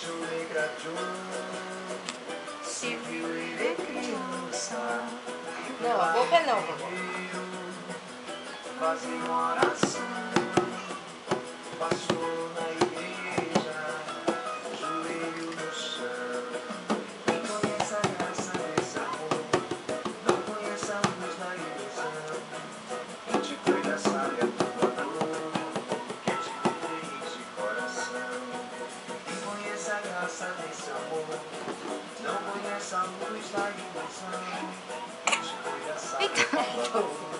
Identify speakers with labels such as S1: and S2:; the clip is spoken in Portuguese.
S1: joelho se viu ele criança.
S2: Não, a boca não, vovó.
S1: Fazendo oração, passou na igreja, joelho no chão. Quem conhece a graça desse amor, não conhece a luz da ilusão. Quem te cuida sabe a tua dor, quem te fez de coração. Quem conhece a graça desse amor, não conhece a luz da ilusão. Quem te cuida sabe a tua dor.